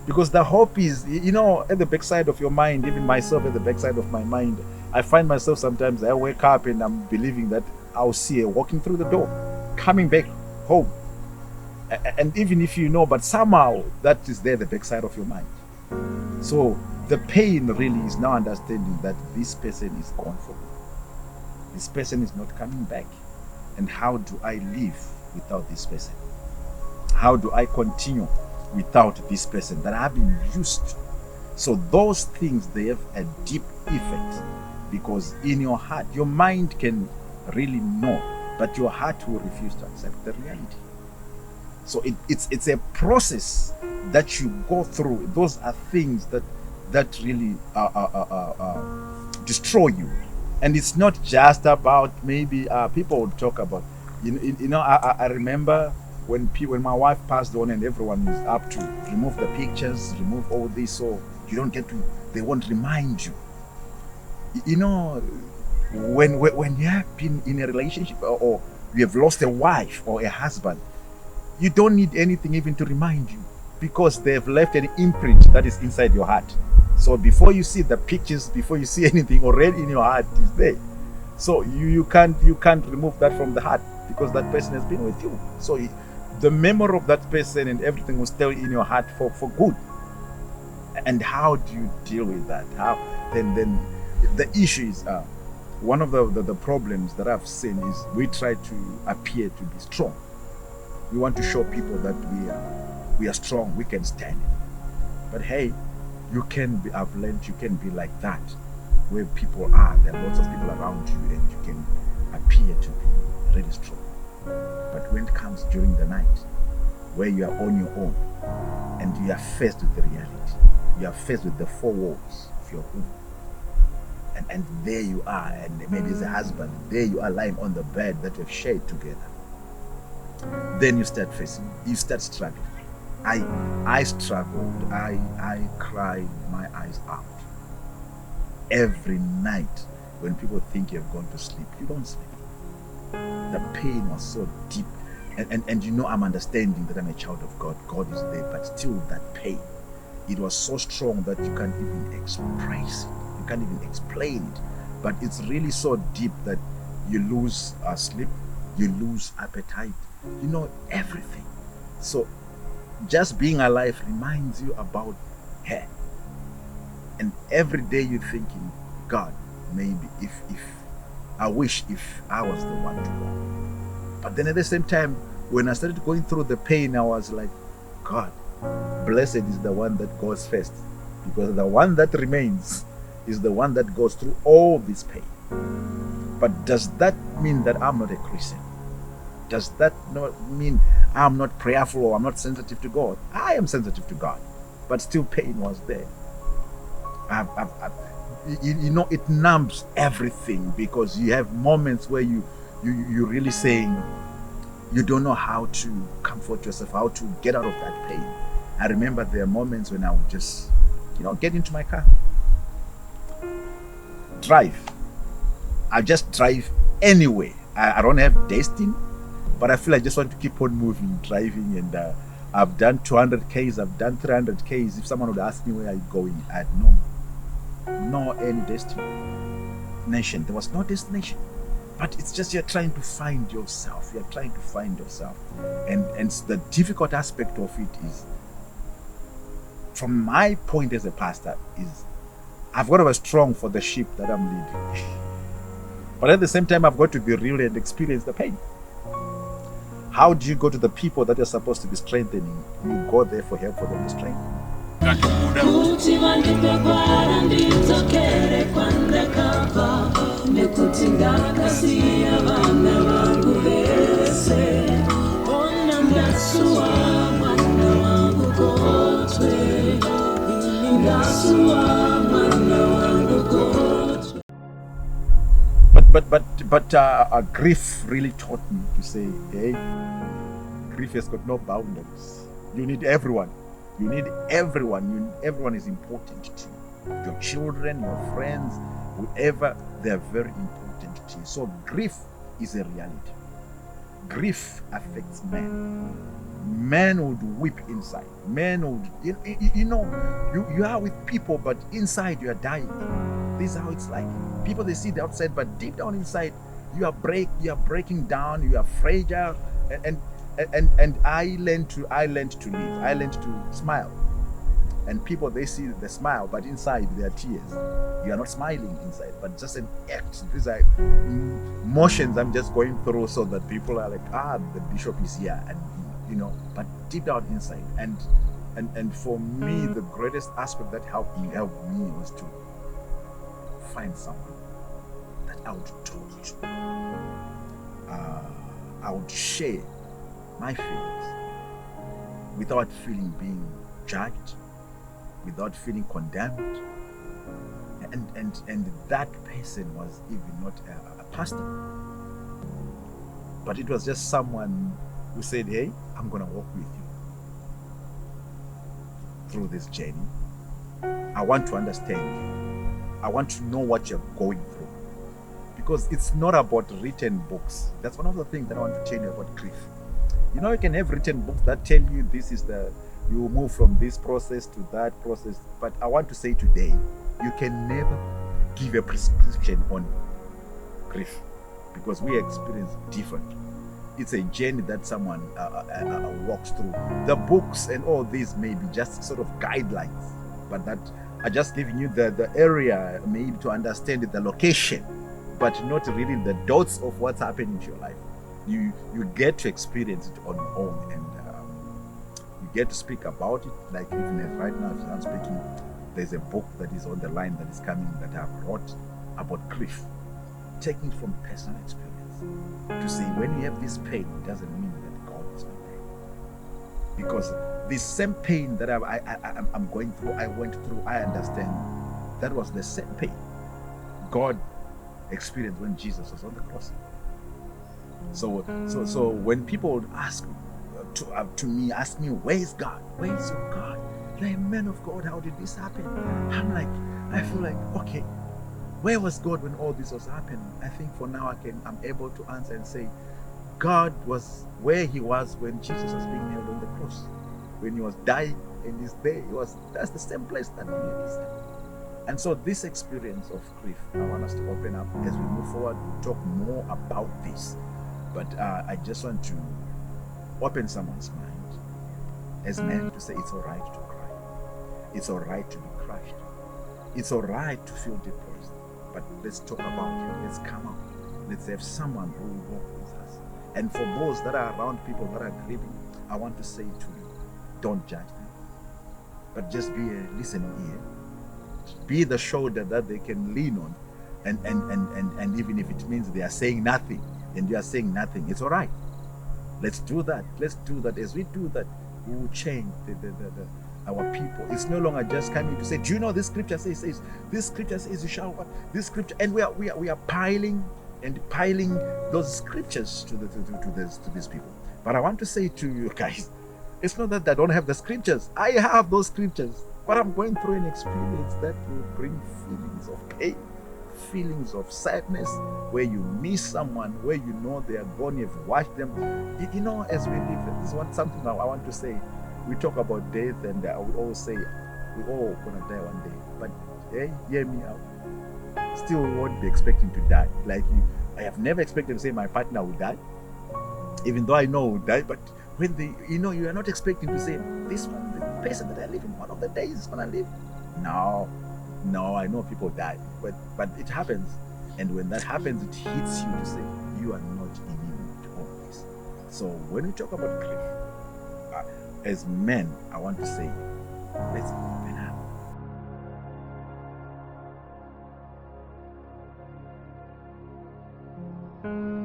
Because the hope is, at the backside of your mind, even myself at the backside of my mind, I find myself sometimes, I wake up and I'm believing that I'll see her walking through the door, coming back home. And even if but somehow that is there, the backside of your mind. So the pain really is now understanding that this person is gone for good. This person is not coming back. And how do I live without this person? How do I continue without this person that I've been used to? So those things, they have a deep effect, because in your heart, your mind can really know, but your heart will refuse to accept the reality. So it's a process that you go through. Those are things that really destroy you. And it's not just about, maybe people would talk about, I remember when my wife passed on, and everyone is up to remove the pictures, remove all this, so you don't get to, they won't remind you. When you have been in a relationship, or you have lost a wife or a husband, you don't need anything even to remind you, because they've left an imprint that is inside your heart. So before you see the pictures, before you see anything, already in your heart is there. So you can't remove that from the heart, because that person has been with you. So the memory of that person and everything will stay in your heart for good. And how do you deal with that? How then the issue is, one of the problems that I've seen is, we try to appear to be strong. We want to show people that we are strong, we can stand it. But hey, I've learned you can be like that where people are. There are lots of people around you, and you can appear to be really strong. But when it comes during the night, where you are on your own, and you are faced with the reality, you are faced with the four walls of your home, and there you are, and maybe as a husband, there you are lying on the bed that you've shared together. Then you start struggling. I struggled. I cried my eyes out. Every night, when people think you've gone to sleep, you don't sleep. The pain was so deep. And I'm understanding that I'm a child of God. God is there, but still that pain, it was so strong that you can't even express it. You can't even explain it. But it's really so deep that you lose sleep, you lose appetite, everything. So just being alive reminds you about her. And every day you're thinking, God, maybe if I wish if I was the one to go. But then at the same time, when I started going through the pain, I was like, God, blessed is the one that goes first, because the one that remains is the one that goes through all this pain. But does that mean that I'm not a Christian? Does that not mean I'm not prayerful or I'm not sensitive to God? I am sensitive to God, but still pain was there. It numbs everything, because you have moments where you're really saying you don't know how to comfort yourself, how to get out of that pain. I remember there are moments when I would just, get into my car, drive. I just drive anyway. I don't have destiny, but I feel I just want to keep on moving, driving, and I've done 200 Ks, I've done 300 Ks. If someone would ask me where are you going, I'd know. No any destination. There was no destination. But it's just you're trying to find yourself. You're trying to find yourself. And the difficult aspect of it is, from my point as a pastor, is I've got to be strong for the sheep that I'm leading. But at the same time, I've got to be real and experience the pain. How do you go to the people that you're supposed to be strengthening? You go there for help for them to strengthen. But grief really taught me to say, hey, grief has got no boundaries. You need everyone. You need everyone. Everyone is important to you. Your children, your friends, whoever, they are very important to you. So grief is a reality. Grief affects men. Men would weep inside. Men would, you are with people, but inside you are dying. This is how it's like. People, they see the outside, but deep down inside, you are breaking down. You are fragile, and I learned to live. I learned to smile. And people, they see the smile, but inside there are tears. You are not smiling inside, but just an act. These are motions I'm just going through, so that people are like, the bishop is here, and but deep down inside. And for me, the greatest aspect that helped me was to find someone that I would talk to. I would share my feelings without feeling being judged, without feeling condemned. And that person was even not a pastor, but it was just someone who said, hey, I'm going to walk with you through this journey. I want to understand you. I want to know what you're going through. Because it's not about written books. That's one of the things that I want to tell you about grief. You can have written books that tell you you move from this process to that process. But I want to say today, you can never give a prescription on grief, because we experience different. It's a journey that someone walks through. The books and all these may be just sort of guidelines, but that are just giving you the area, maybe to understand the location, but not really the dots of what's happening in your life. You get to experience it on your own, and you get to speak about it. Like even as right now, as I'm speaking, there's a book that is on the line that is coming that I've wrote about grief, taking from personal experience. To say when you have this pain, it doesn't mean that God is not there. Because the same pain that I'm going through, I went through, I understand. That was the same pain God experienced when Jesus was on the cross. So when people would ask me, where is God? Where is your God? You're a man of God. How did this happen? I feel like, okay, where was God when all this was happening? I think for now I'm able to answer and say, God was where he was when Jesus was being nailed on the cross. When he was dying and he's there, that's the same place that he is. And so this experience of grief, I want us to open up as we move forward. We'll talk more about this. But I just want to open someone's mind as men to say it's all right to cry. It's all right to be crushed. It's all right to feel depressed. But let's talk about it. Let's come out. Let's have someone who will walk with us. And for those that are around people that are grieving, I want to say to you, don't judge them, but just be a listening ear. Be the shoulder that they can lean on. And even if it means they are saying nothing and you are saying nothing, it's all right. Let's do that. Let's do that. As we do that, we will change our people. It's no longer just coming to say, do you know this scripture says this scripture says you shall what? This scripture, and we are piling those scriptures to these people. But I want to say to you guys, it's not that I don't have the scriptures. I have those scriptures, but I'm going through an experience that will bring feelings of pain, feelings of sadness, where you miss someone, where you know they are gone, you've watched them. As we live, this is something I want to say. We talk about death, and we all say we all gonna die one day. But hey, hear me out. Still, we won't be expecting to die. Like I have never expected to say my partner will die, even though I know will die. But when you are not expecting to say this one, the person that I live in, one of the days is gonna live. No, I know people die, but it happens, and when that happens, it hits you to say you are not immune to all this. So when we talk about grief, as men, I want to say, let's open up.